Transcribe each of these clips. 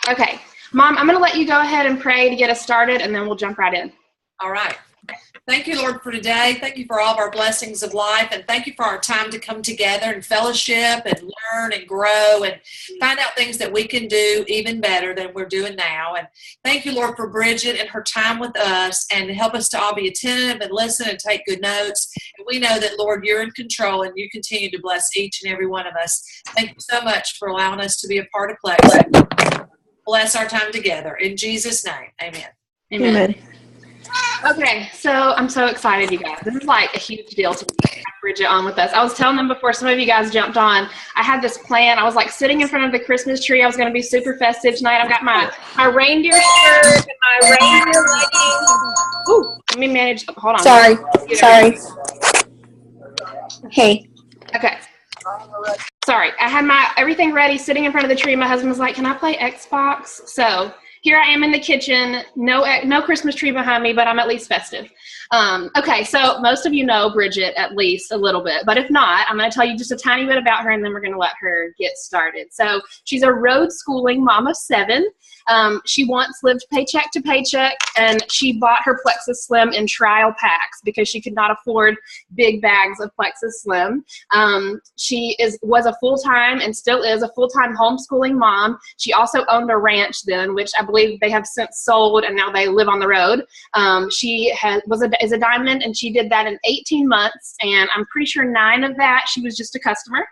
Okay. Mom, I'm going to let you go ahead and pray to get us started, and then we'll jump right in. All right. Thank you, Lord, for today. Thank you for all of our blessings of life, and thank you for our time to come together and fellowship and learn and grow and find out things that we can do even better than we're doing now. And thank you, Lord, for Bridget and her time with us, and help us to all be attentive and listen and take good notes. And we know that, Lord, you're in control, and you continue to bless each and every one of us. Thank you so much for allowing us to be a part of Plex. Bless our time together. In Jesus' name, amen. Amen. Okay, so I'm so excited, you guys. This is like a huge deal to me to have Bridget on with us. I was telling them before some of you guys jumped on, I had this plan. I was like sitting in front of the Christmas tree. I was going to be super festive tonight. I've got my reindeer shirt and my reindeer leggings. Ooh, let me manage. Hold on. Sorry. Hey. Okay. Sorry, I had my everything ready, sitting in front of the tree. My husband was like, "Can I play Xbox?" So here I am in the kitchen. No Christmas tree behind me, but I'm at least festive. Okay, so most of you know Bridget at least a little bit, but if not, I'm going to tell you just a tiny bit about her, and then we're going to let her get started. So she's a road schooling mom of 7. She once lived paycheck to paycheck, and she bought her Plexus Slim in trial packs because she could not afford big bags of Plexus Slim. She was a full-time and still is a full-time homeschooling mom. She also owned a ranch then, which I believe they have since sold, and now they live on the road. She is a diamond, and she did that in 18 months, and I'm pretty sure 9 of that she was just a customer.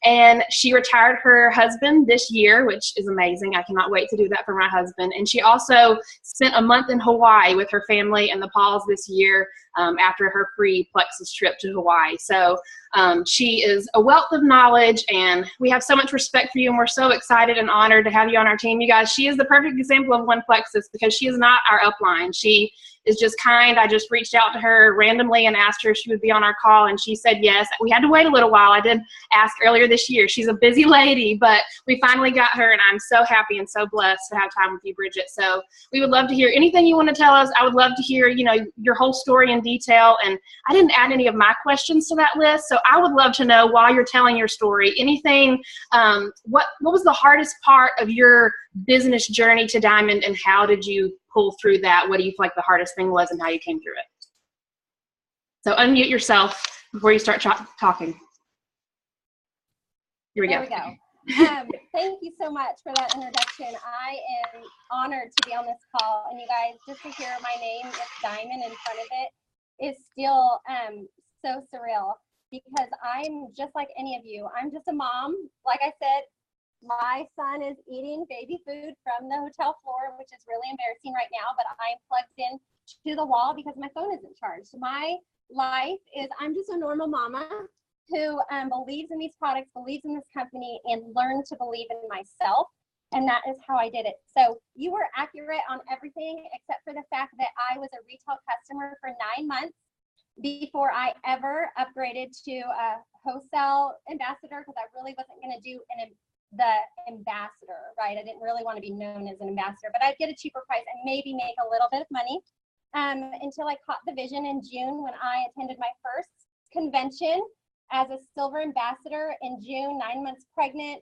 And she retired her husband this year, which is amazing. I cannot wait to do that for my husband. And she also spent a month in Hawaii with her family and the Pauls this year after her free Plexus trip to Hawaii. So she is a wealth of knowledge, and we have so much respect for you, and we're so excited and honored to have you on our team. You guys, she is the perfect example of one Plexus because she is not our upline. She is just kind. I just reached out to her randomly and asked her if she would be on our call, and she said yes. We had to wait a little while. I did ask earlier this year. She's a busy lady, but we finally got her, and I'm so happy and so blessed to have time with you, Bridget. So we would love to hear anything you want to tell us. I would love to hear, your whole story in detail, and I didn't add any of my questions to that list, so I would love to know, while you're telling your story, anything, what was the hardest part of your business journey to Diamond, and how did you pull through that? What do you feel like the hardest thing was, and how you came through it? So unmute yourself before you start talking. Here we go. There we go. Thank you so much for that introduction. I am honored to be on this call, and you guys, just to hear my name with Diamond in front of it is still so surreal, because I'm just like any of you. I'm just a mom. Like I said, my son is eating baby food from the hotel floor, which is really embarrassing right now, but I'm plugged in to the wall because my phone isn't charged. My life is, I'm just a normal mama who believes in these products, believes in this company, and learned to believe in myself. And that is how I did it. So you were accurate on everything except for the fact that I was a retail customer for 9 months before I ever upgraded to a wholesale ambassador, because I really wasn't going to do the ambassador, right? I didn't really want to be known as an ambassador, but I'd get a cheaper price and maybe make a little bit of money until I caught the vision in June when I attended my first convention as a silver ambassador in June, 9 months pregnant.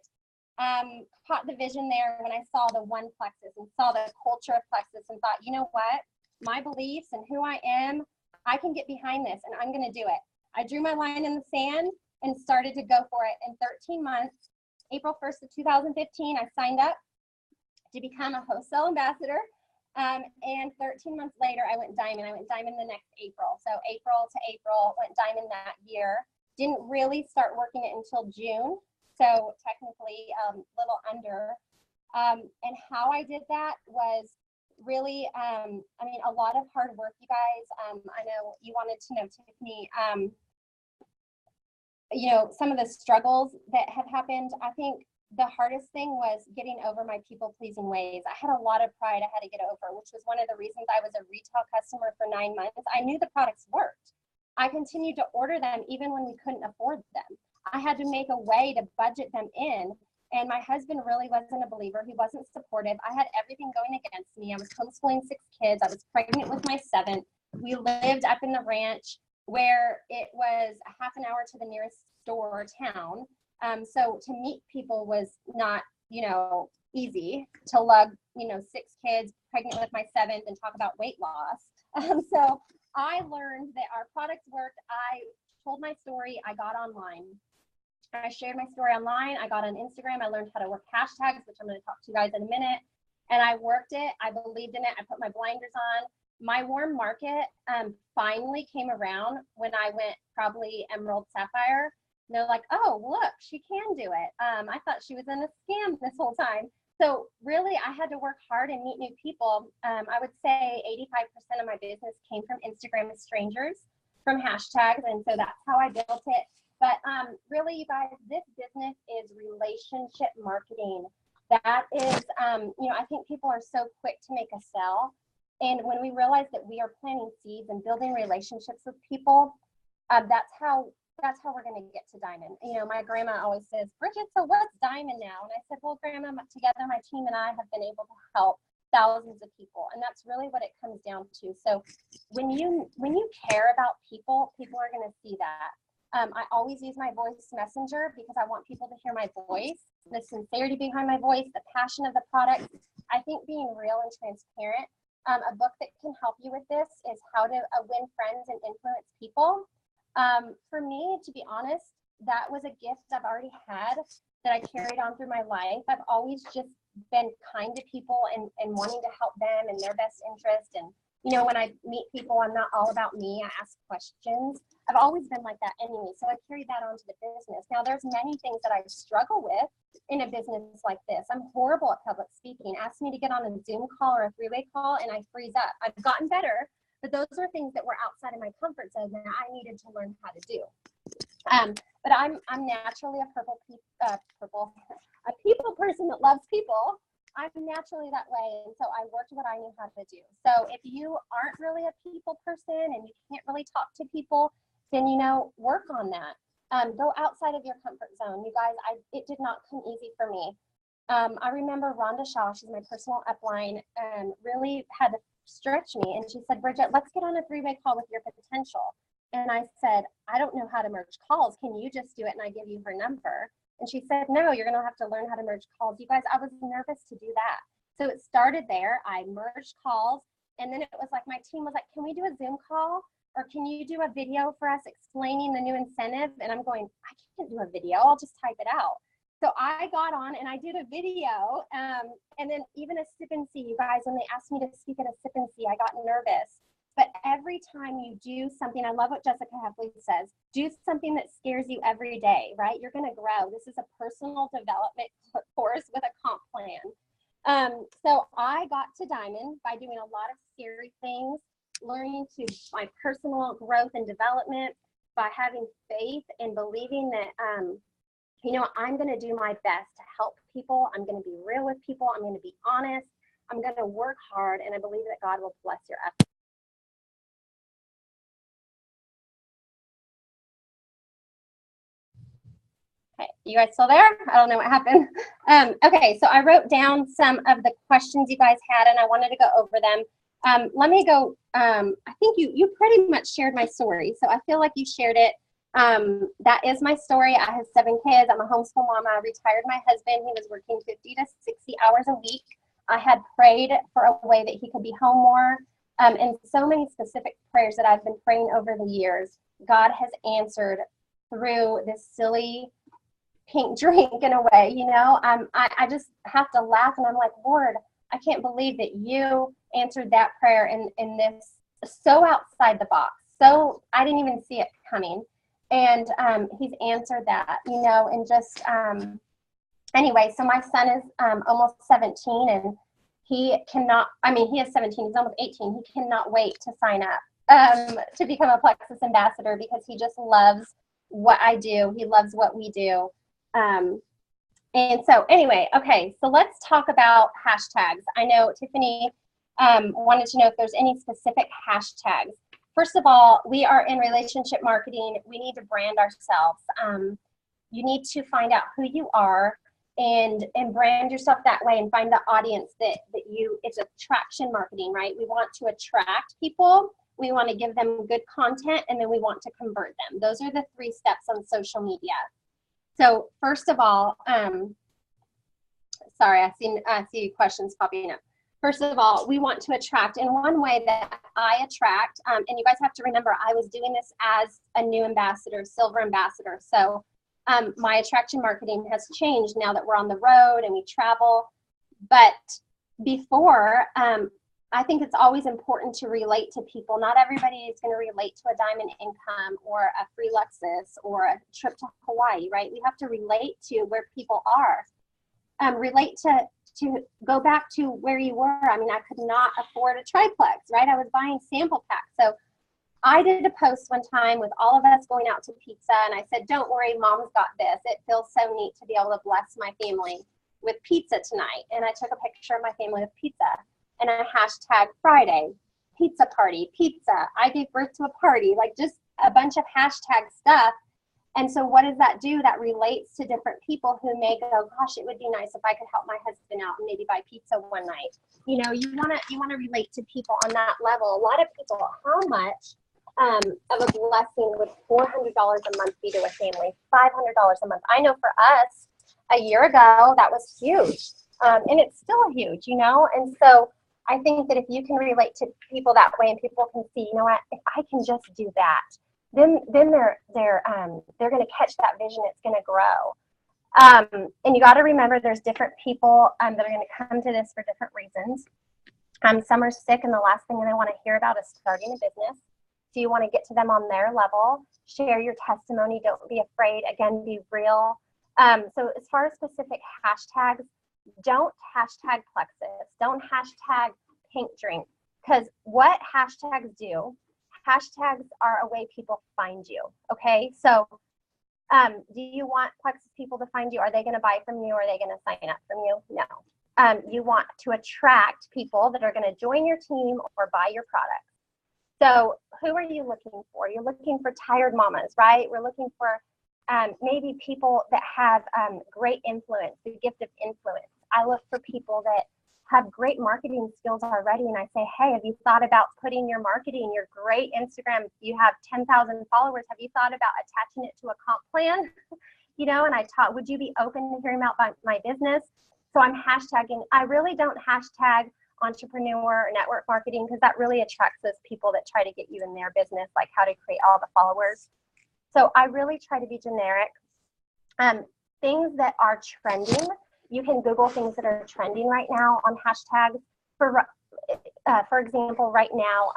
Caught the vision there when I saw the one Plexus and saw the culture of Plexus and thought, you know what? My beliefs and who I am, I can get behind this and I'm going to do it. I drew my line in the sand and started to go for it. In 13 months, April 1st of 2015, I signed up to become a wholesale ambassador. And 13 months later, I went diamond. I went diamond the next April. So April to April, went diamond that year. Didn't really start working it until June. So technically a little under. And how I did that was really, a lot of hard work, you guys. I know you wanted to know, Tiffany, some of the struggles that have happened. I think the hardest thing was getting over my people-pleasing ways. I had a lot of pride I had to get over, which was one of the reasons I was a retail customer for 9 months. I knew the products worked. I continued to order them even when we couldn't afford them. I had to make a way to budget them in. And my husband really wasn't a believer. He wasn't supportive. I had everything going against me. I was homeschooling 6 kids. I was pregnant with my 7th. We lived up in the ranch where it was a half an hour to the nearest store or town. So to meet people was not, easy to lug, 6 kids, pregnant with my 7th, and talk about weight loss. So I learned that our products worked. I told my story. I got online. I shared my story online. I got on Instagram. I learned how to work hashtags, which I'm going to talk to you guys in a minute. And I worked it. I believed in it. I put my blinders on. My warm market finally came around when I went probably Emerald Sapphire. And they're like, oh, look, she can do it. I thought she was in a scam this whole time. So really, I had to work hard and meet new people. I would say 85% of my business came from Instagram as strangers, from hashtags. And so that's how I built it. But really, you guys, this business is relationship marketing. That is, I think people are so quick to make a sell. And when we realize that we are planting seeds and building relationships with people, that's how we're going to get to diamond. My grandma always says, Bridget, so what's diamond now? And I said, well, Grandma, together my team and I have been able to help thousands of people. And that's really what it comes down to. So when you care about people, people are going to see that. I always use my voice messenger because I want people to hear my voice, the sincerity behind my voice, the passion of the product. I think being real and transparent. A book that can help you with this is How to Win Friends and Influence People. For me, to be honest, that was a gift I've already had that I carried on through my life. I've always just been kind to people and wanting to help them in their best interest. And, when I meet people, I'm not all about me. I ask questions. I've always been like that anyway. So I carried that onto the business. Now, there's many things that I struggle with in a business like this. I'm horrible at public speaking. Ask me to get on a Zoom call or a 3-way call and I freeze up. I've gotten better, but those are things that were outside of my comfort zone that I needed to learn how to do. But I'm naturally a people person that loves people. I'm naturally that way, and so I worked what I knew how to do. So if you aren't really a people person and you can't really talk to people, then work on that. Go outside of your comfort zone. You guys, it did not come easy for me. I remember Rhonda Shaw, she's my personal upline, really had to stretch me, and she said, Bridget, let's get on a 3-way call with your potential. And I said, I don't know how to merge calls. Can you just do it? And I give you her number. And she said, no, you're going to have to learn how to merge calls. You guys, I was nervous to do that. So it started there. I merged calls. And then it was like, my team was like, can we do a Zoom call? Or can you do a video for us explaining the new incentive? And I'm going, I can't do a video. I'll just type it out. So I got on and I did a video. And then even a sip and see, you guys, when they asked me to speak at a sip and see, I got nervous. But every time you do something, I love what Jessica Heffley says, do something that scares you every day, right? You're going to grow. This is a personal development course with a comp plan. So I got to diamond by doing a lot of scary things, learning to my personal growth and development, by having faith and believing that, I'm going to do my best to help people. I'm going to be real with people. I'm going to be honest. I'm going to work hard. And I believe that God will bless your effort. Okay, you guys still there? I don't know what happened. Okay, so I wrote down some of the questions you guys had, and I wanted to go over them. Let me go. I think you pretty much shared my story, so I feel like you shared it. That is my story. I have 7 kids. I'm a homeschool mama. I retired my husband. He was working 50 to 60 hours a week. I had prayed for a way that he could be home more, and so many specific prayers that I've been praying over the years. God has answered through this silly pink drink in a way, I just have to laugh, and I'm like, Lord, I can't believe that you answered that prayer in this so outside the box. So I didn't even see it coming. And he's answered that, and just, anyway, so my son is almost 17, and he is 17, he's almost 18. He cannot wait to sign up to become a Plexus ambassador because he just loves what I do. He loves what we do. And so anyway, okay, so let's talk about hashtags. I know Tiffany wanted to know if there's any specific hashtags. First of all, we are in relationship marketing. We need to brand ourselves. You need to find out who you are and brand yourself that way, and find the audience that it's attraction marketing, right? We want to attract people. We want to give them good content, and then we want to convert them. Those are the 3 steps on social media. So first of all, Sorry, I see questions popping up. First of all, we want to attract, and one way that I attract, and you guys have to remember, I was doing this as a new ambassador, silver ambassador. So my attraction marketing has changed now that we're on the road and we travel. But before, I think it's always important to relate to people. Not everybody is going to relate to a diamond income or a free Lexus or a trip to Hawaii, right? We have to relate to where people are. Relate to go back to where you were. I mean, I could not afford a triplex, right? I was buying sample packs. So I did a post one time with all of us going out to pizza, and I said, don't worry, mom's got this. It feels so neat to be able to bless my family with pizza tonight. And I took a picture of my family with pizza, and I hashtag Friday, pizza party, pizza. I gave birth to a party, like just a bunch of hashtag stuff. And so what does that do? That relates to different people who may go, gosh, it would be nice if I could help my husband out and maybe buy pizza one night. You know, you wanna relate to people on that level. A lot of people, how much of a blessing would $400 a month be to a family? $500 a month. I know for us, a year ago, that was huge. And it's still huge, you know? And so I think that if you can relate to people that way and people can see, you know what, if I can just do that, then they're going to catch that vision. It's going to grow. And you got to remember there's different people that are going to come to this for different reasons. Some are sick, and the last thing they want to hear about is starting a business. So you want to get to them on their level, share your testimony. Don't be afraid. Again, be real. So as far as specific hashtags, don't hashtag plexus. Don't hashtag pink drink, because what hashtags do, hashtags are a way people find you, okay? So do you want Plexus people to find you? Are they going to buy from you? Are they going to sign up from you? No. You want to attract people that are going to join your team or buy your products. So who are you looking for? You're looking for tired mamas, right? We're looking for maybe people that have great influence, the gift of influence. I look for people that have great marketing skills already, and I say, hey, have you thought about putting your marketing, your great Instagram, you have 10,000 followers, have you thought about attaching it to a comp plan? You know, and I taught, would you be open to hearing about my business? So I'm hashtagging. I really don't hashtag entrepreneur or network marketing, because that really attracts those people that try to get you in their business, like how to create all the followers. So I really try to be generic. Things that are trending, you can Google things that are trending right now on hashtags. For example, right now,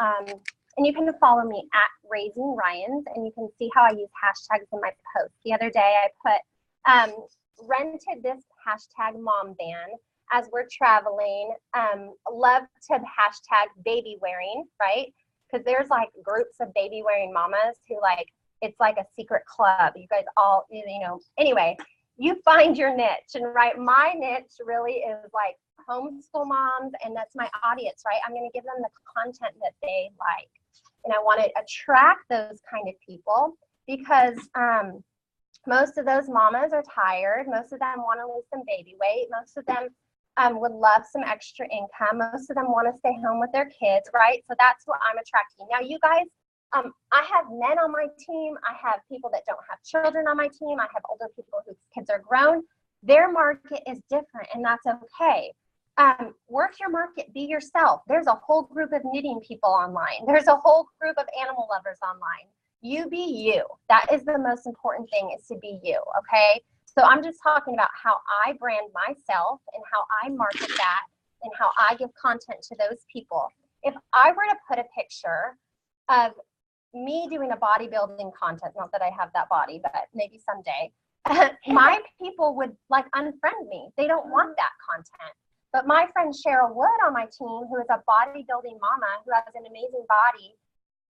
and you can follow me at Raising Ryans, and you can see how I use hashtags in my posts. The other day I put, rented this hashtag mom van as we're traveling. Love to hashtag baby wearing, right? Because there's like groups of baby wearing mamas who like, it's like a secret club. You guys all, you know, anyway, you find your niche. And right, my niche really is like homeschool moms, and that's my audience, right? I'm going to give them the content that they like. And I want to attract those kind of people because most of those mamas are tired. Most of them want to lose some baby weight. Most of them would love some extra income. Most of them want to stay home with their kids, right? So that's what I'm attracting. Now, you guys, I have men on my team. I have people that don't have children on my team. I have older people whose kids are grown. Their market is different, and that's okay. Work your market, be yourself. There's a whole group of knitting people online. There's a whole group of animal lovers online. You be you. That is the most important thing, is to be you, okay? So I'm just talking about how I brand myself and how I market that and how I give content to those people. If I were to put a picture of me doing a bodybuilding contest, not that I have that body, but maybe someday, my people would like unfriend me. They don't want that content. But my friend Cheryl Wood on my team, who is a bodybuilding mama who has an amazing body,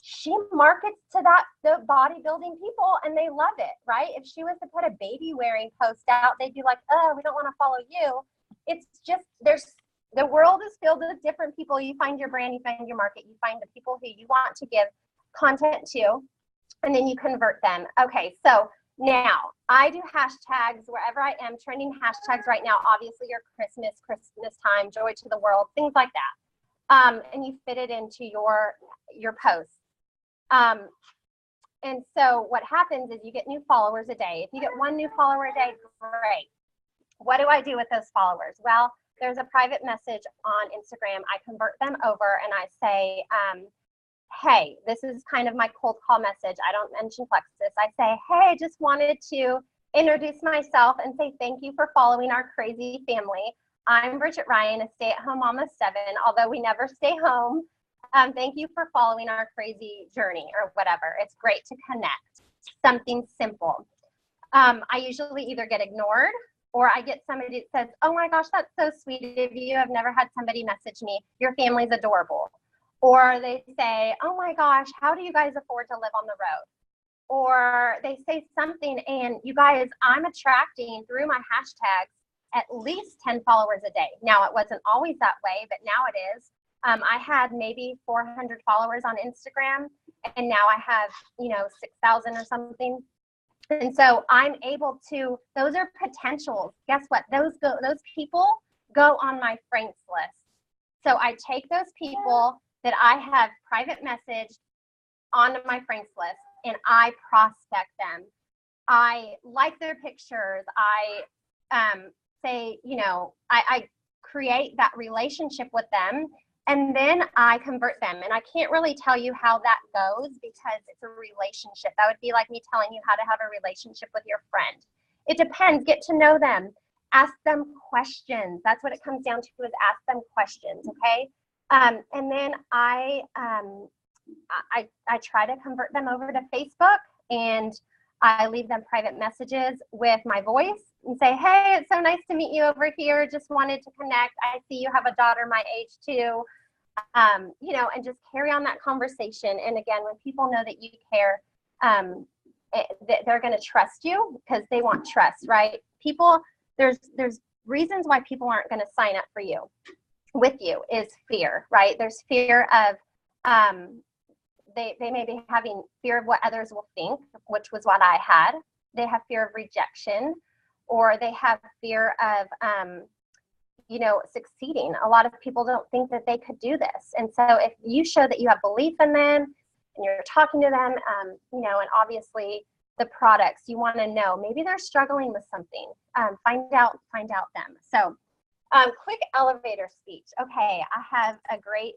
she markets to the bodybuilding people, and they love it, right? If she was to put a baby wearing post out, they'd be like, oh, we don't want to follow you. It's just, the world is filled with different people. You find your brand, you find your market, you find the people who you want to give content to, and then you convert them. Okay, so now I do hashtags wherever I am. Trending hashtags right now, obviously your Christmas time, joy to the world, things like that. And you fit it into your posts. And so what happens is you get new followers a day. If you get one new follower a day, great. what do I do with those followers? Well, there's a private message on Instagram. I convert them over and I say, hey, this is kind of my cold call message. I don't mention Plexus. I say, hey, just wanted to introduce myself and say thank you for following our crazy family. I'm Bridget Ryan, a stay-at-home mom of 7, although we never stay home. Thank you for following our crazy journey or whatever. It's great to connect. Something simple. I usually either get ignored or I get somebody that says, oh my gosh, that's so sweet of you. I've never had somebody message me. Your family's adorable. Or they say, oh my gosh, how do you guys afford to live on the road? Or they say something, and you guys, I'm attracting through my hashtags at least 10 followers a day. Now, it wasn't always that way, but now it is. I had maybe 400 followers on Instagram, and now I have, 6,000 or something. And so I'm able to, those are potentials. Guess what? Those people go on my friends list. So I take those people that I have private messaged onto my friends list and I prospect them. I like their pictures. I say, I create that relationship with them, and then I convert them. And I can't really tell you how that goes because it's a relationship. That would be like me telling you how to have a relationship with your friend. It depends. Get to know them. Ask them questions. That's what it comes down to, is ask them questions, okay? And then I try to convert them over to Facebook, and I leave them private messages with my voice and say, hey, it's so nice to meet you over here. Just wanted to connect. I see you have a daughter my age too. And just carry on that conversation. And again, when people know that you care, they're going to trust you because they want trust, right? People, there's reasons why people aren't going to sign up for you, with you, is fear, right? There's fear of, they may be having fear of what others will think, which was what I had. They have fear of rejection, or they have fear of, succeeding. A lot of people don't think that they could do this. And so if you show that you have belief in them and you're talking to them, and obviously the products, you want to know, maybe they're struggling with something, find out them. So quick elevator speech. Okay, I have a great,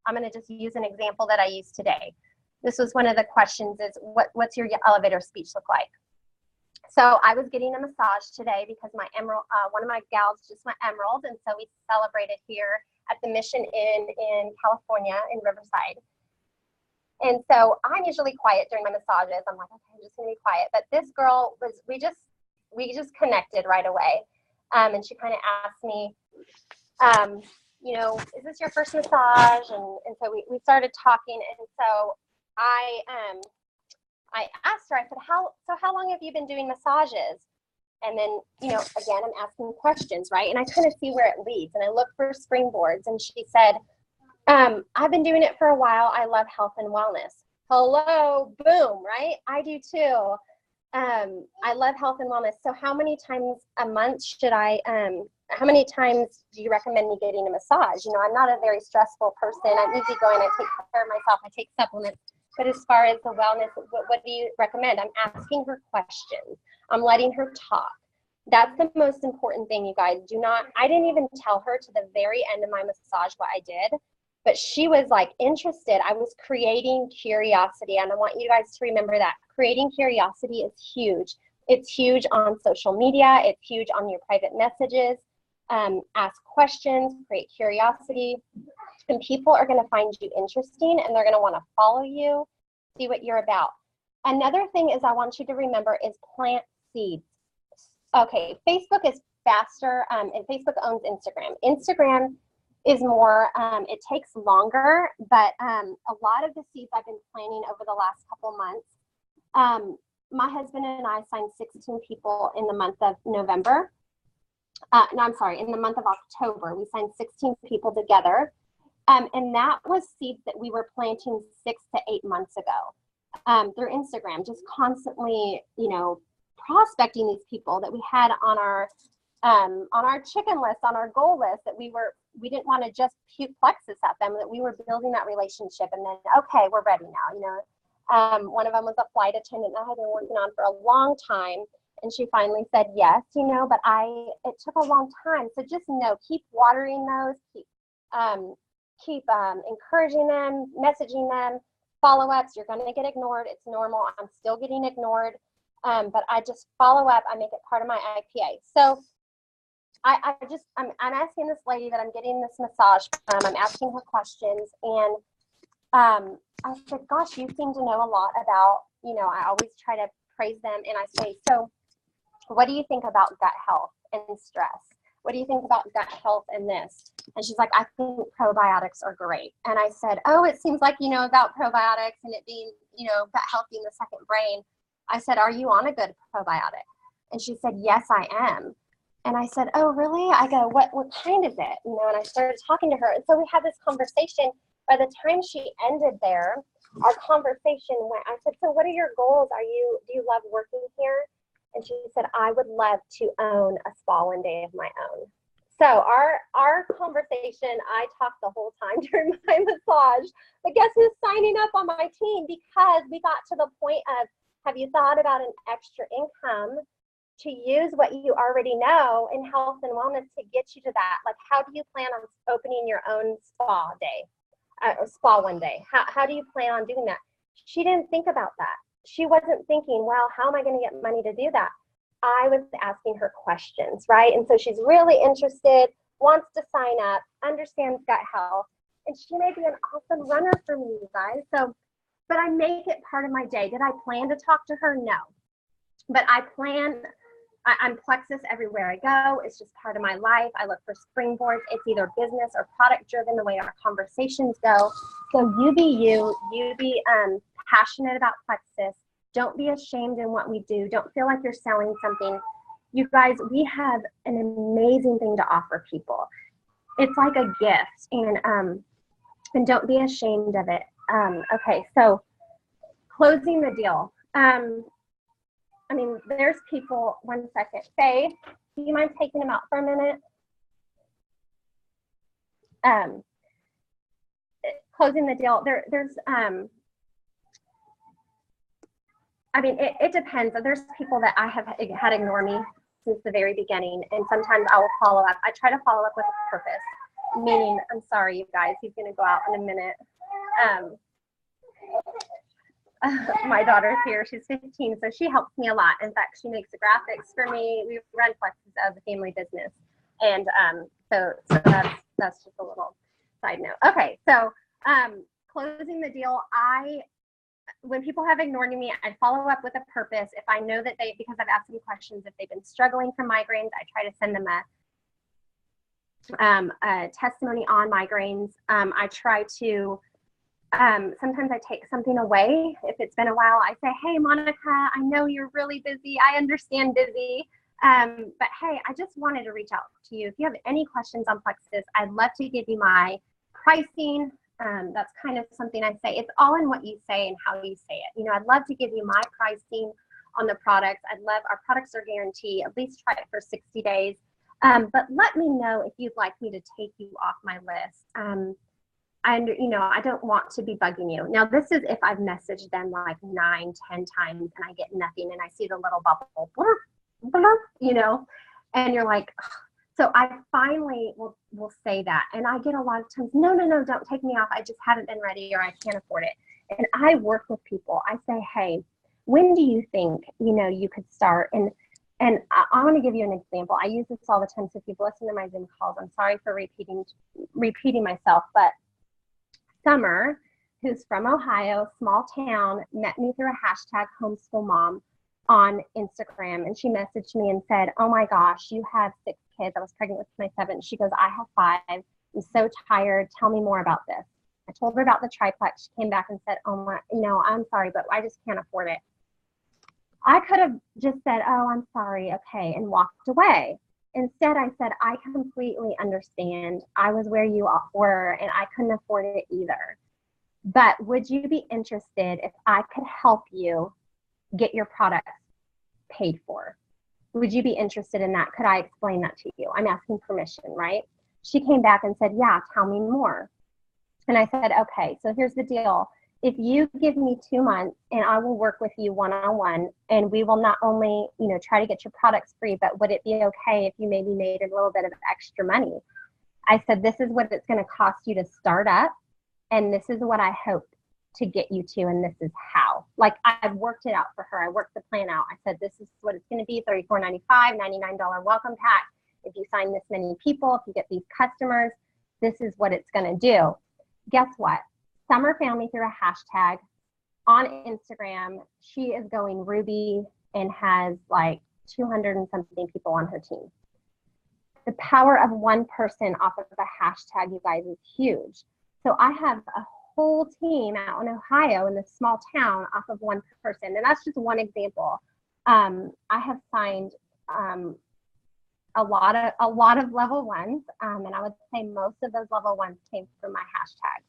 I'm going to just use an example that I used today. This was one of the questions, is what's your elevator speech look like? So I was getting a massage today because my emerald, one of my gals just went emerald. And so we celebrated here at the Mission Inn in California in Riverside. And so I'm usually quiet during my massages. I'm like, okay, I'm just gonna be quiet. But this girl we just connected right away. And she kind of asked me, is this your first massage? And so we started talking. And so I asked her, I said, how long have you been doing massages? And then, again, I'm asking questions, right? And I kind of see where it leads, and I look for springboards. And she said, I've been doing it for a while. I love health and wellness. Hello, boom, right? I do too. I love health and wellness. So how many times a month how many times do you recommend me getting a massage? I'm not a very stressful person. I'm easygoing. I take care of myself. I take supplements. But as far as the wellness, what do you recommend? I'm asking her questions. I'm letting her talk. That's the most important thing, you guys. I didn't even tell her to the very end of my massage what I did, but she was like interested. I was creating curiosity, and I want you guys to remember that. Creating curiosity is huge. It's huge on social media. It's huge on your private messages. Ask questions, create curiosity. And people are going to find you interesting, and they're going to want to follow you, see what you're about. Another thing is I want you to remember is plant seeds. Okay, Facebook is faster, and Facebook owns Instagram. Instagram is more, it takes longer, but a lot of the seeds I've been planting over the last couple months, my husband and I signed 16 people in the month of November. In the month of October. We signed 16 people together. And that was seeds that we were planting 6 to 8 months ago through Instagram, just constantly, prospecting these people that we had on our chicken list, on our goal list, that we didn't want to just puke Plexus at them, that we were building that relationship. And then, okay, we're ready now. One of them was a flight attendant that I had been working on for a long time. And she finally said yes, but it took a long time. So just keep watering those, keep encouraging them, messaging them, follow-ups. You're going to get ignored. It's normal. I'm still getting ignored. But I just follow up. I make it part of my IPA. So I'm asking this lady that I'm getting this massage from, I'm asking her questions, and I said, gosh, you seem to know a lot about, I always try to praise them, and I say, so what do you think about gut health and stress? What do you think about gut health and this? And she's like, I think probiotics are great. And I said, oh, it seems like you know about probiotics and it being, gut health being the second brain. I said, are you on a good probiotic? And she said, yes, I am. And I said, oh, really? I go, what kind is it? And I started talking to her. And so we had this conversation. By the time she ended there, our conversation went, I said, so what are your goals? Do you love working here? And she said, I would love to own a spa one day of my own. So our conversation, I talked the whole time during my massage. But guess who's signing up on my team? Because we got to the point of, have you thought about an extra income to use what you already know in health and wellness to get you to that? Like, how do you plan on opening your own spa day, or spa one day? How do you plan on doing that? She didn't think about that. She wasn't thinking, well, how am I going to get money to do that? I was asking her questions, right? And so she's really interested, wants to sign up, understands gut health, and she may be an awesome runner for me, you guys. So, but I make it part of my day. Did I plan to talk to her? No. But I'm Plexus everywhere I go. It's just part of my life. I look for springboards. It's either business or product driven, the way our conversations go. So you be you. You be passionate about Plexus. Don't be ashamed in what we do. Don't feel like you're selling something. You guys, we have an amazing thing to offer people. It's like a gift, and don't be ashamed of it. Okay, so closing the deal. There's people, one second. Faye, do you mind taking them out for a minute? Closing the deal. It depends. There's people that I have had ignore me since the very beginning, and sometimes I will follow up. I try to follow up with a purpose, meaning, I'm sorry, you guys, he's going to go out in a minute. My daughter's here. She's 15, so she helps me a lot. In fact, she makes the graphics for me. We run Plexus as a family business, and so that's just a little side note. Okay, so closing the deal. When people have ignored me, I follow up with a purpose. If I know that because I've asked them questions, if they've been struggling from migraines, I try to send them a testimony on migraines. I try to. Sometimes I take something away. If it's been a while, I say, hey, Monica, I know you're really busy. I understand busy. But hey, I just wanted to reach out to you. If you have any questions on Plexus, I'd love to give you my pricing. That's kind of something I say. It's all in what you say and how you say it. I'd love to give you my pricing on the products. Our products are guaranteed. At least try it for 60 days. But let me know if you'd like me to take you off my list. I don't want to be bugging you. Now, this is if I've messaged them like 9, 10 times and I get nothing, and I see the little bubble, blurp, blurp, and you're like, ugh. So I finally will say that. And I get a lot of times, no, don't take me off. I just haven't been ready, or I can't afford it. And I work with people. I say, hey, when do you think, you could start? And I want to give you an example. I use this all the time. So if you've listened to my Zoom calls, I'm sorry for repeating myself, but Summer, who's from Ohio, small town, met me through a hashtag homeschool mom on Instagram. And she messaged me and said, oh my gosh, you have 6 kids. I was pregnant with my 7th. She goes, I have 5. I'm so tired. Tell me more about this. I told her about the triplex. She came back and said, oh my, I'm sorry, but I just can't afford it. I could have just said, oh, I'm sorry. Okay. And walked away. Instead, I said, I completely understand. I was where you were, and I couldn't afford it either. But would you be interested if I could help you get your products paid for? Would you be interested in that? Could I explain that to you? I'm asking permission, right? She came back and said, yeah, tell me more. And I said, okay, so here's the deal. if you give me 2 months and I will work with you one-on-one, and we will not only, try to get your products free, but would it be okay if you maybe made a little bit of extra money? I said, this is what it's going to cost you to start up, and this is what I hope to get you to, and this is how. Like, I've worked it out for her. I worked the plan out. I said, this is what it's going to be, $34.95, $99 welcome pack. If you sign this many people, if you get these customers, this is what it's going to do. Guess what? Summer found me through a hashtag on Instagram. She is going Ruby and has like 200 and something people on her team. The power of one person off of a hashtag, you guys, is huge. So I have a whole team out in Ohio in this small town off of one person. And that's just one example. I have signed a lot of level ones. And I would say most of those level ones came from my hashtag.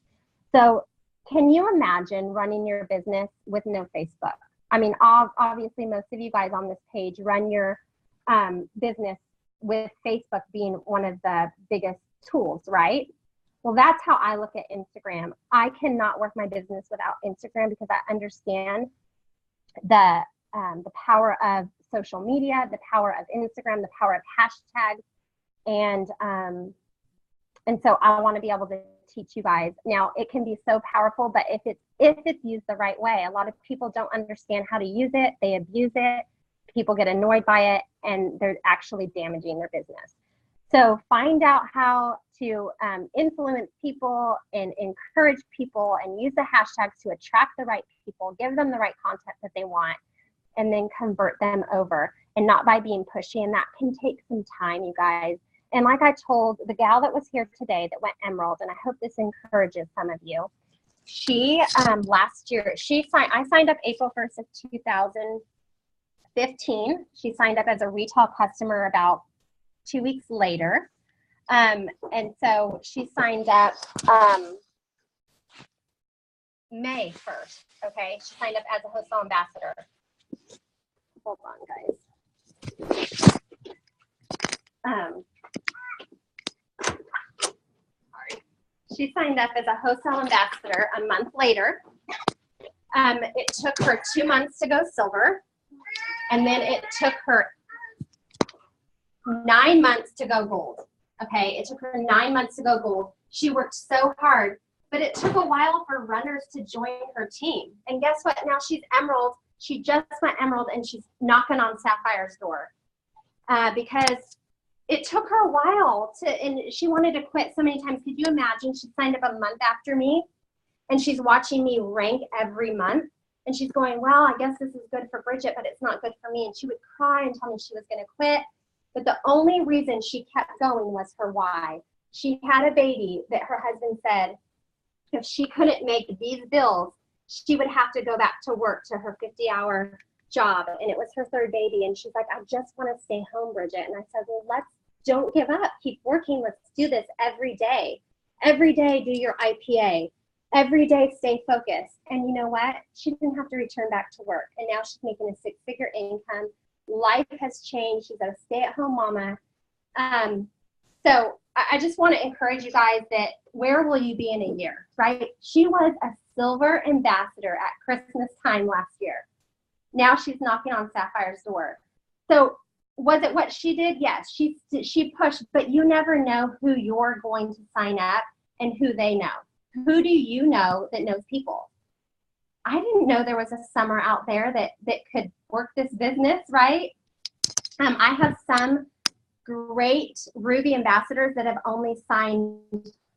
So can you imagine running your business with no Facebook? I mean, obviously most of you guys on this page run your business with Facebook being one of the biggest tools, right? Well, that's how I look at Instagram. I cannot work my business without Instagram because I understand the power of social media, the power of Instagram, the power of hashtags, and so I want to be able to teach you guys. Now, it can be so powerful, but if it's used the right way, a lot of people don't understand how to use it. They abuse it. People get annoyed by it, and they're actually damaging their business. So find out how to influence people and encourage people, and use the hashtags to attract the right people, give them the right content that they want, and then convert them over, and not by being pushy. And that can take some time, you guys. And like I told the gal that was here today that went Emerald, and I hope this encourages some of you. She last year, I signed up April 1st of 2015. She signed up as a retail customer about 2 weeks later. And so she signed up May 1st. Okay, she signed up as a wholesale ambassador. Hold on, guys. Sorry. She signed up as a wholesale ambassador a month later. It took her 2 months to go silver, and then it took her 9 months to go gold. Okay, it took her 9 months to go gold. She worked so hard, but it took a while for runners to join her team. And guess what? Now she's Emerald. She just went Emerald, and she's knocking on Sapphire's door because it took her a while and she wanted to quit so many times. Could you imagine? She signed up a month after me, and she's watching me rank every month. And she's going, well, I guess this is good for Bridget, but it's not good for me. And she would cry and tell me she was going to quit. But the only reason she kept going was her why. She had a baby that her husband said if she couldn't make these bills, she would have to go back to work to her 50-hour job. And it was her third baby. And she's like, I just want to stay home, Bridget. And I said, well, don't give up. Keep working. Let's do this every day. Every day, do your IPA. Every day, stay focused. And you know what? She didn't have to return back to work. And now she's making a 6-figure income. Life has changed. She's a stay-at-home mama. So I just want to encourage you guys that where will you be in a year, right? She was a silver ambassador at Christmas time last year. Now she's knocking on Sapphire's door. So was it what she did? Yes, she pushed, but you never know who you're going to sign up and who they know. Who do you know that knows people? I didn't know there was a Summer out there that could work this business, right? I have some great Ruby ambassadors that have only signed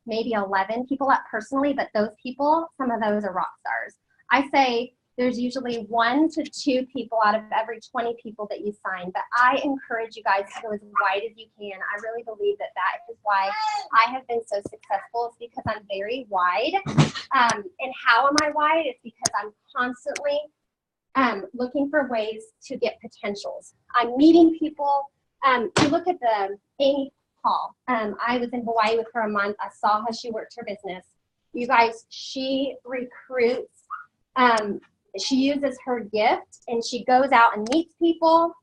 maybe 11 people up personally, but those people, some of those are rock stars. I say there's usually 1 to 2 people out of every 20 people that you sign, but I encourage you guys to go as wide as you can. I really believe that is why I have been so successful. It's because I'm very wide. And how am I wide? It's because I'm constantly looking for ways to get potentials. I'm meeting people. You look at the Amy Hall. I was in Hawaii with her a month. I saw how she worked her business. You guys, she recruits. She uses her gift, and she goes out and meets people.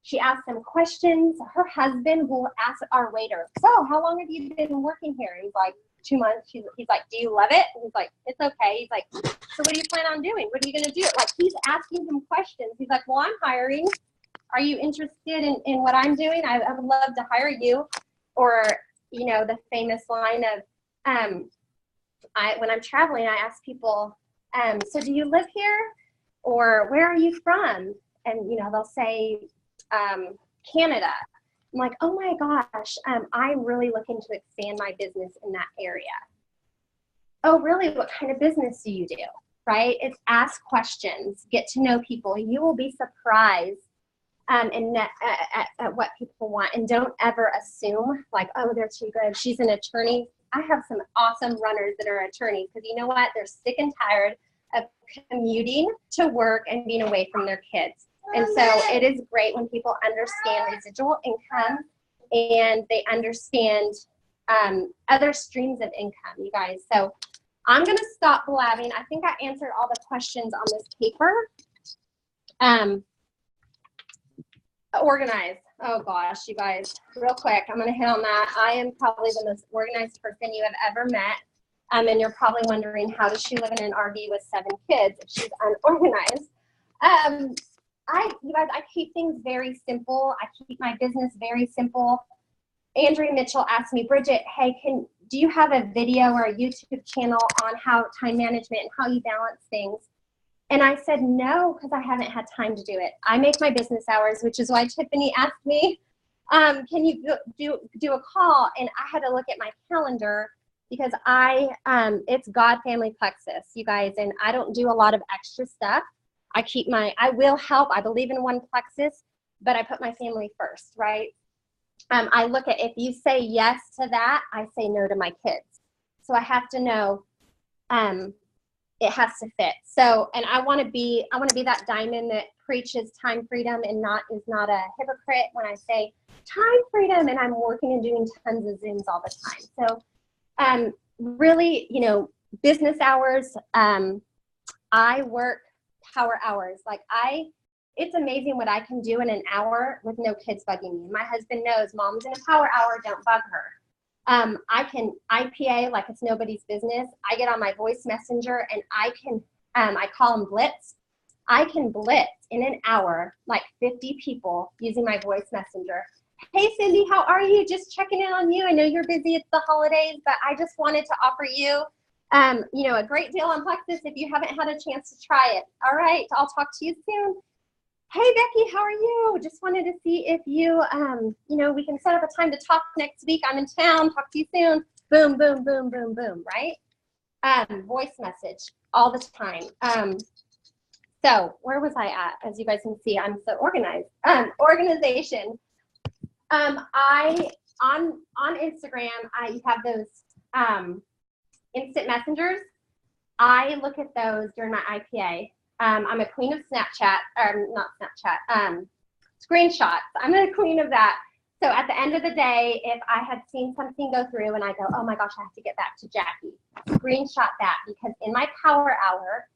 She asks them questions. Her husband will ask our waiter, so how long have you been working here? He's like, 2 months. He's like, do you love it? And he's like, it's okay. He's like, so what do you plan on doing? What are you going to do? Like, he's asking him questions. He's like, well, I'm hiring. Are you interested in what I'm doing? I would love to hire you. Or, you know, the famous line of, when I'm traveling, I ask people, so do you live here? Or where are you from? And, you know, they'll say, Canada. I'm like, oh my gosh, I'm really looking to expand my business in that area. Oh, really? What kind of business do you do? Right? It's ask questions, get to know people. You will be surprised at what people want. And don't ever assume like, oh, they're too good. She's an attorney. I have some awesome runners that are attorneys because you know what? They're sick and tired of commuting to work and being away from their kids. And so it is great when people understand residual income and they understand other streams of income, you guys. So I'm going to stop blabbing. I think I answered all the questions on this paper. Organize. Oh gosh, you guys, real quick, I'm going to hit on that. I am probably the most organized person you have ever met. And you're probably wondering, how does she live in an RV with 7 kids if she's unorganized? You guys, I keep things very simple. I keep my business very simple. Andrea Mitchell asked me, Bridget, hey, do you have a video or a YouTube channel on how time management and how you balance things? And I said, no, because I haven't had time to do it. I make my business hours, which is why Tiffany asked me, can you do a call? And I had to look at my calendar because it's God family plexus, you guys, and I don't do a lot of extra stuff. I will help. I believe in one plexus, but I put my family first, right? I look at, if you say yes to that, I say no to my kids. So I have to know, it has to fit. So, and I want to be that diamond that preaches time freedom and is not a hypocrite when I say time freedom and I'm working and doing tons of Zooms all the time. So, really, you know, business hours, I work power hours. Like it's amazing what I can do in an hour with no kids bugging me. My husband knows mom's in a power hour, don't bug her. I can IPA like it's nobody's business. I get on my voice messenger and I can, I call them blitz. I can blitz in an hour, like 50 people using my voice messenger. Hey Cindy, how are you? Just checking in on you. I know you're busy, it's the holidays, but I just wanted to offer you you know, a great deal on Plexus if you haven't had a chance to try it. All right, I'll talk to you soon. Hey Becky, how are you? Just wanted to see if you, you know, we can set up a time to talk next week. I'm in town, talk to you soon. Boom, boom, boom, boom, boom, right? Voice message all the time. So where was I at? As you guys can see, I'm so organized. Organization. On Instagram, I have those, instant messengers. I look at those during my IPA. I'm a queen of Snapchat, or not Snapchat, screenshots. I'm a queen of that. So at the end of the day, if I had seen something go through and I go, oh my gosh, I have to get back to Jackie, screenshot that, because in my power hour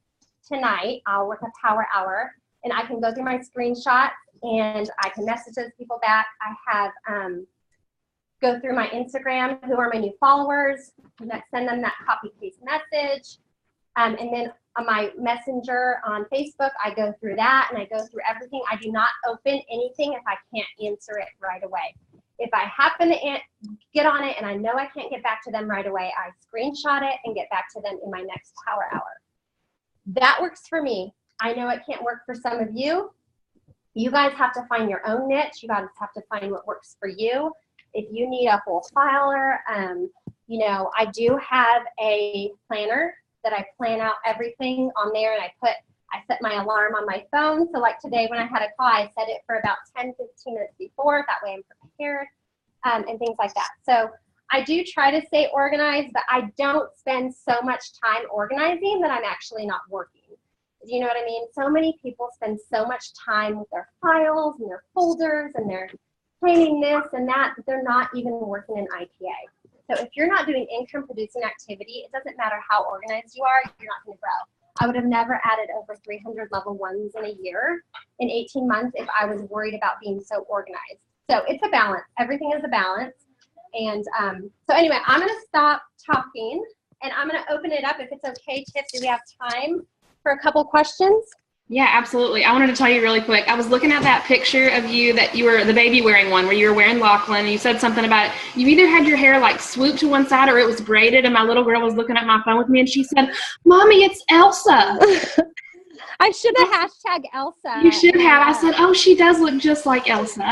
tonight, I'll work a power hour and I can go through my screenshots and I can message those people back. I have, go through my Instagram, who are my new followers, send them that copy paste message. And then on my messenger on Facebook, I go through that and I go through everything. I do not open anything if I can't answer it right away. If I happen to get on it and I know I can't get back to them right away, I screenshot it and get back to them in my next power hour. That works for me. I know it can't work for some of you. You guys have to find your own niche. You guys have to find what works for you. If you need a whole filer, you know, I do have a planner that I plan out everything on there, and I set my alarm on my phone. So like today when I had a call, I set it for about 10, 15 minutes before. That way I'm prepared, and things like that. So I do try to stay organized, but I don't spend so much time organizing that I'm actually not working. You know what I mean? So many people spend so much time with their files and their folders and their planning this and that they're not even working in IPA. So if you're not doing income producing activity, it doesn't matter how organized you are, you're not going to grow. I would have never added over 300 level ones in a year in 18 months if I was worried about being so organized. So it's a balance. Everything is a balance. And so anyway, I'm going to stop talking and I'm going to open it up if it's okay. Tiff, do we have time for a couple questions? Yeah, absolutely. I wanted to tell you really quick. I was looking at that picture of you that you were the baby wearing one where you were wearing Lachlan. And you said something about you either had your hair like swooped to one side or it was braided. And my little girl was looking at my phone with me and she said, "Mommy, it's Elsa." I should have hashtag Elsa. You should have. I said, "Oh, she does look just like Elsa."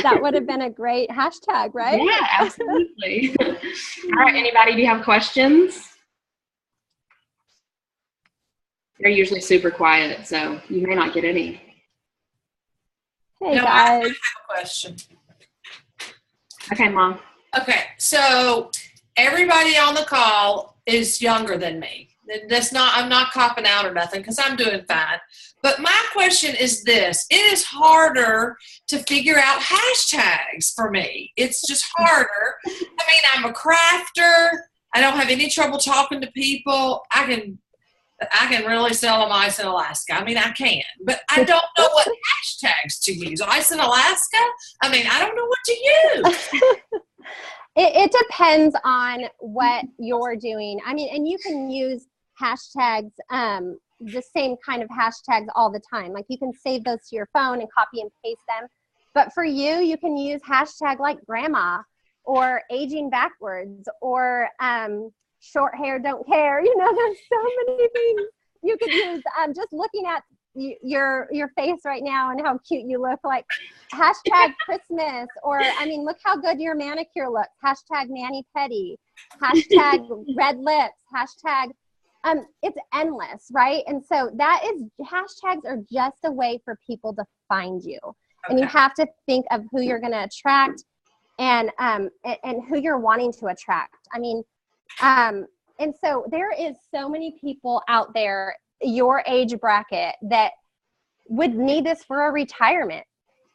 That would have been a great hashtag, right? Yeah, absolutely. All right. Anybody, do you have questions? They're usually super quiet, so you may not get any. Hey, No, guys. I have a question. Okay, Mom. Okay, so everybody on the call is younger than me. I'm not copping out or nothing because I'm doing fine. But my question is this. It is harder to figure out hashtags for me. It's just harder. I mean, I'm a crafter. I don't have any trouble talking to people. I can really sell them ice in Alaska. I mean, I can, but I don't know what hashtags to use. Ice in Alaska? I mean, I don't know what to use. It depends on what you're doing. I mean, and you can use hashtags, the same kind of hashtags all the time. Like you can save those to your phone and copy and paste them. But for you can use hashtag like grandma or aging backwards or, short hair, don't care. You know, there's so many things you could use. Just looking at your face right now and how cute you look, like hashtag Christmas, or I mean, look how good your manicure looks. Hashtag mani pedi, hashtag red lips, hashtag. It's endless, right? And so hashtags are just a way for people to find you, and you have to think of who you're going to attract and who you're wanting to attract. I mean. And so there is so many people out there, your age bracket, that would need this for a retirement.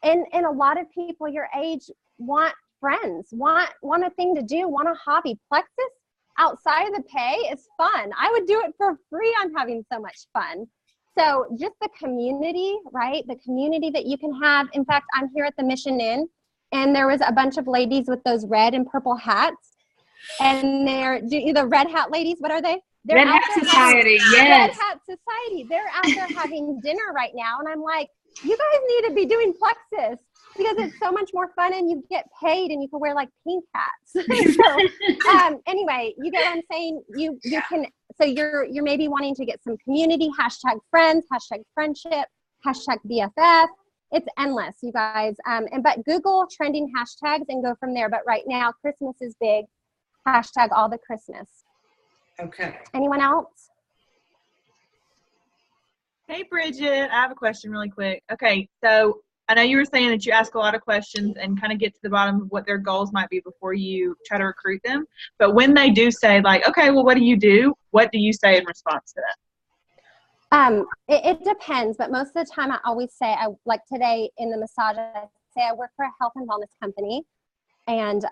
And a lot of people your age want friends, want a thing to do, want a hobby. Plexus outside of the pay is fun. I would do it for free. I'm having so much fun. So just the community, right? The community that you can have. In fact, I'm here at the Mission Inn and there was a bunch of ladies with those red and purple hats. And they're the Red Hat ladies. What are they? They're Red Hat Society. Yes. Red Hat Society. They're out there having dinner right now. And I'm like, you guys need to be doing Plexus because it's so much more fun and you get paid and you can wear like pink hats. So anyway, you get what I'm saying? You can, so you're maybe wanting to get some community, hashtag friends, hashtag friendship, hashtag BFF. It's endless, you guys. But Google trending hashtags and go from there. But right now, Christmas is big. Hashtag all the Christmas. Okay. Anyone else? Hey, Bridget, I have a question really quick. Okay, so I know you were saying that you ask a lot of questions and kind of get to the bottom of what their goals might be before you try to recruit them. But when they do say like, okay, well, what do you do? What do you say in response to that? It depends, but most of the time I always say, like today in the massage, I say I work for a health and wellness company. And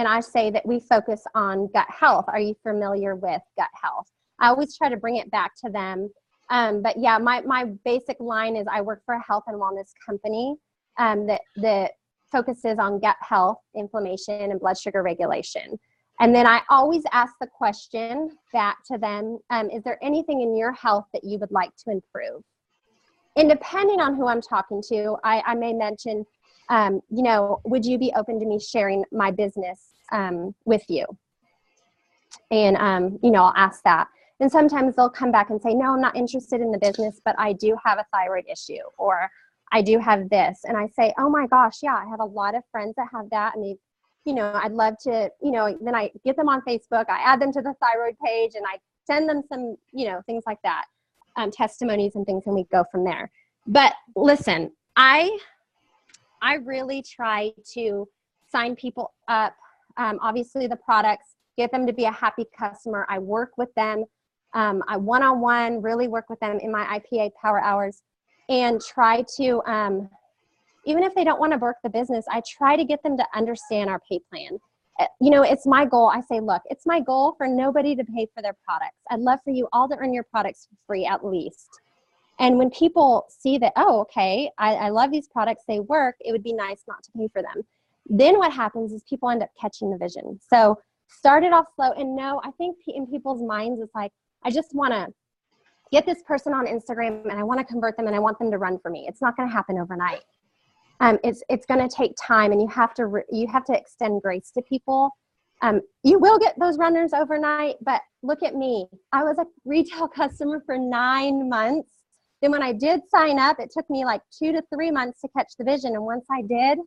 I say that we focus on gut health. Are you familiar with gut health? I always try to bring it back to them. But yeah, my basic line is I work for a health and wellness company that focuses on gut health, inflammation, and blood sugar regulation. And then I always ask the question back to them, is there anything in your health that you would like to improve? And depending on who I'm talking to, I may mention, would you be open to me sharing my business with you? And, I'll ask that. And sometimes they'll come back and say, no, I'm not interested in the business, but I do have a thyroid issue, or I do have this. And I say, oh my gosh, yeah, I have a lot of friends that have that. And I'd love to, then I get them on Facebook, I add them to the thyroid page, and I send them some, things like that, testimonies and things, and we go from there. But listen, I really try to sign people up. Obviously the products, get them to be a happy customer. I work with them. I one-on-one really work with them in my IPA power hours, and try to, even if they don't want to work the business, I try to get them to understand our pay plan. you know, it's my goal. I say, look, it's my goal for nobody to pay for their products. I'd love for you all to earn your products for free at least. And when people see that, oh, okay, I love these products, they work, it would be nice not to pay for them. Then what happens is people end up catching the vision. So start it off slow. And no, I think in people's minds, it's like, I just want to get this person on Instagram and I want to convert them and I want them to run for me. It's not going to happen overnight. It's going to take time, and you have to extend grace to people. You will get those runners overnight, but look at me. I was a retail customer for 9 months. Then when I did sign up, it took me like 2 to 3 months to catch the vision. And once I did,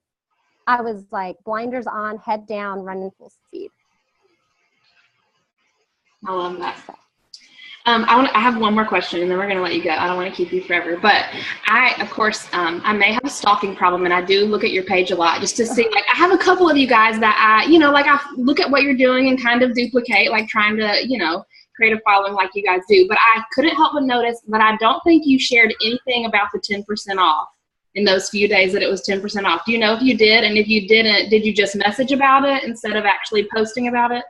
I was like blinders on, head down, running full speed. I love that. I have one more question, and then we're going to let you go. I don't want to keep you forever. But of course, I may have a stalking problem, and I do look at your page a lot just to see. Like, I have a couple of you guys that I look at what you're doing and kind of duplicate, like trying to, create a following like you guys do. But I couldn't help but notice that I don't think you shared anything about the 10% off in those few days that it was 10% off. Do you know if you did? And if you didn't, did you just message about it instead of actually posting about it?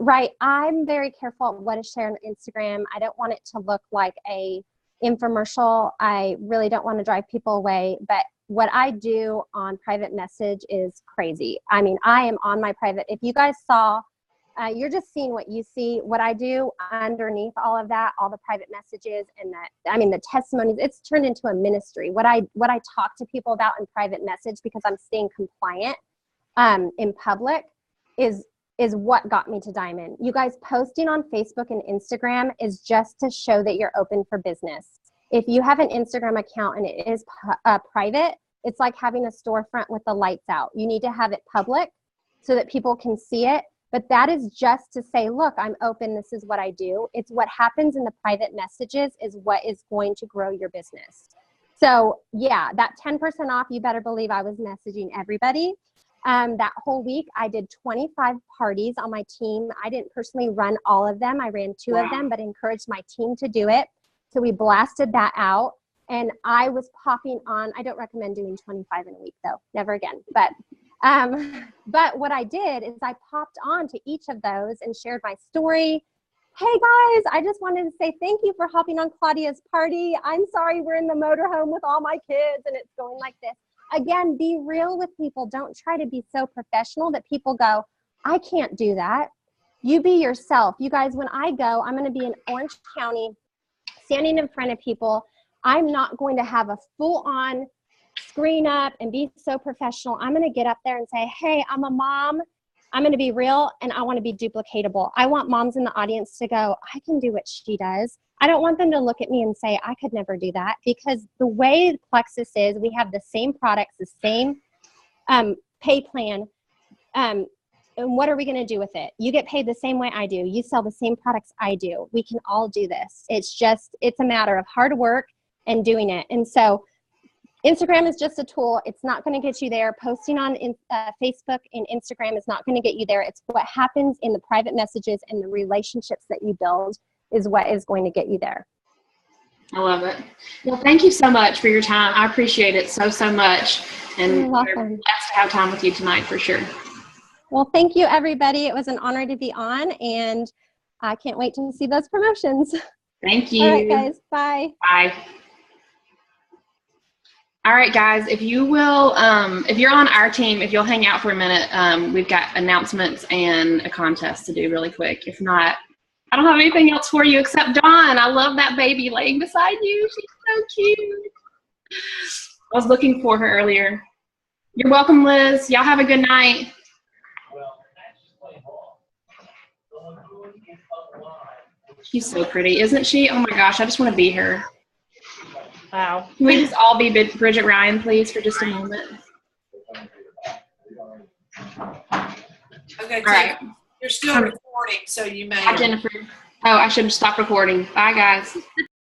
Right. I'm very careful of what I share on Instagram. I don't want it to look like a infomercial. I really don't want to drive people away. But what I do on private message is crazy. I mean, I am on my private. If you guys saw, you're just seeing what you see. What I do underneath all of that, all the private messages and the testimonies, it's turned into a ministry. What I talk to people about in private message, because I'm staying compliant in public, is what got me to Diamond. You guys posting on Facebook and Instagram is just to show that you're open for business. If you have an Instagram account and it is private, it's like having a storefront with the lights out. You need to have it public so that people can see it. But that is just to say, look, I'm open. This is what I do. It's what happens in the private messages is what is going to grow your business. So yeah, that 10% off, you better believe I was messaging everybody. That whole week, I did 25 parties on my team. I didn't personally run all of them. I ran 2 of them, but encouraged my team to do it. So we blasted that out. And I was popping on. I don't recommend doing 25 in a week, though. Never again. But what I did is I popped on to each of those and shared my story. Hey, guys, I just wanted to say thank you for hopping on Claudia's party. I'm sorry we're in the motorhome with all my kids and it's going like this. Again, be real with people. Don't try to be so professional that people go, I can't do that. You be yourself. You guys, when I go, I'm going to be in Orange County standing in front of people. I'm not going to have a full-on screen up and be so professional. I'm going to get up there and say, hey, I'm a mom. I'm going to be real and I want to be duplicatable. I want moms in the audience to go, I can do what she does. I don't want them to look at me and say, I could never do that, because the way Plexus is, we have the same products, the same pay plan. And what are we going to do with it? You get paid the same way I do. You sell the same products I do. We can all do this. It's a matter of hard work and doing it. And so Instagram is just a tool. It's not going to get you there. Posting on Facebook and Instagram is not going to get you there. It's what happens in the private messages and the relationships that you build is what is going to get you there. I love it. Well, thank you so much for your time. I appreciate it so, so much. And we're blessed to have time with you tonight for sure. Well, thank you, everybody. It was an honor to be on, and I can't wait to see those promotions. Thank you. All right, guys. Bye. Bye. All right, guys, if you will, if you're on our team, if you'll hang out for a minute, we've got announcements and a contest to do really quick. If not, I don't have anything else for you except Dawn. I love that baby laying beside you. She's so cute. I was looking for her earlier. You're welcome, Liz. Y'all have a good night. She's so pretty, isn't she? Oh my gosh, I just want to be her. Wow. Can we just all be Bridget Ryan, please, for just a moment? Okay, all right. You're still recording, so you may. Hi, Jennifer. Oh, I should have stopped recording. Bye, guys.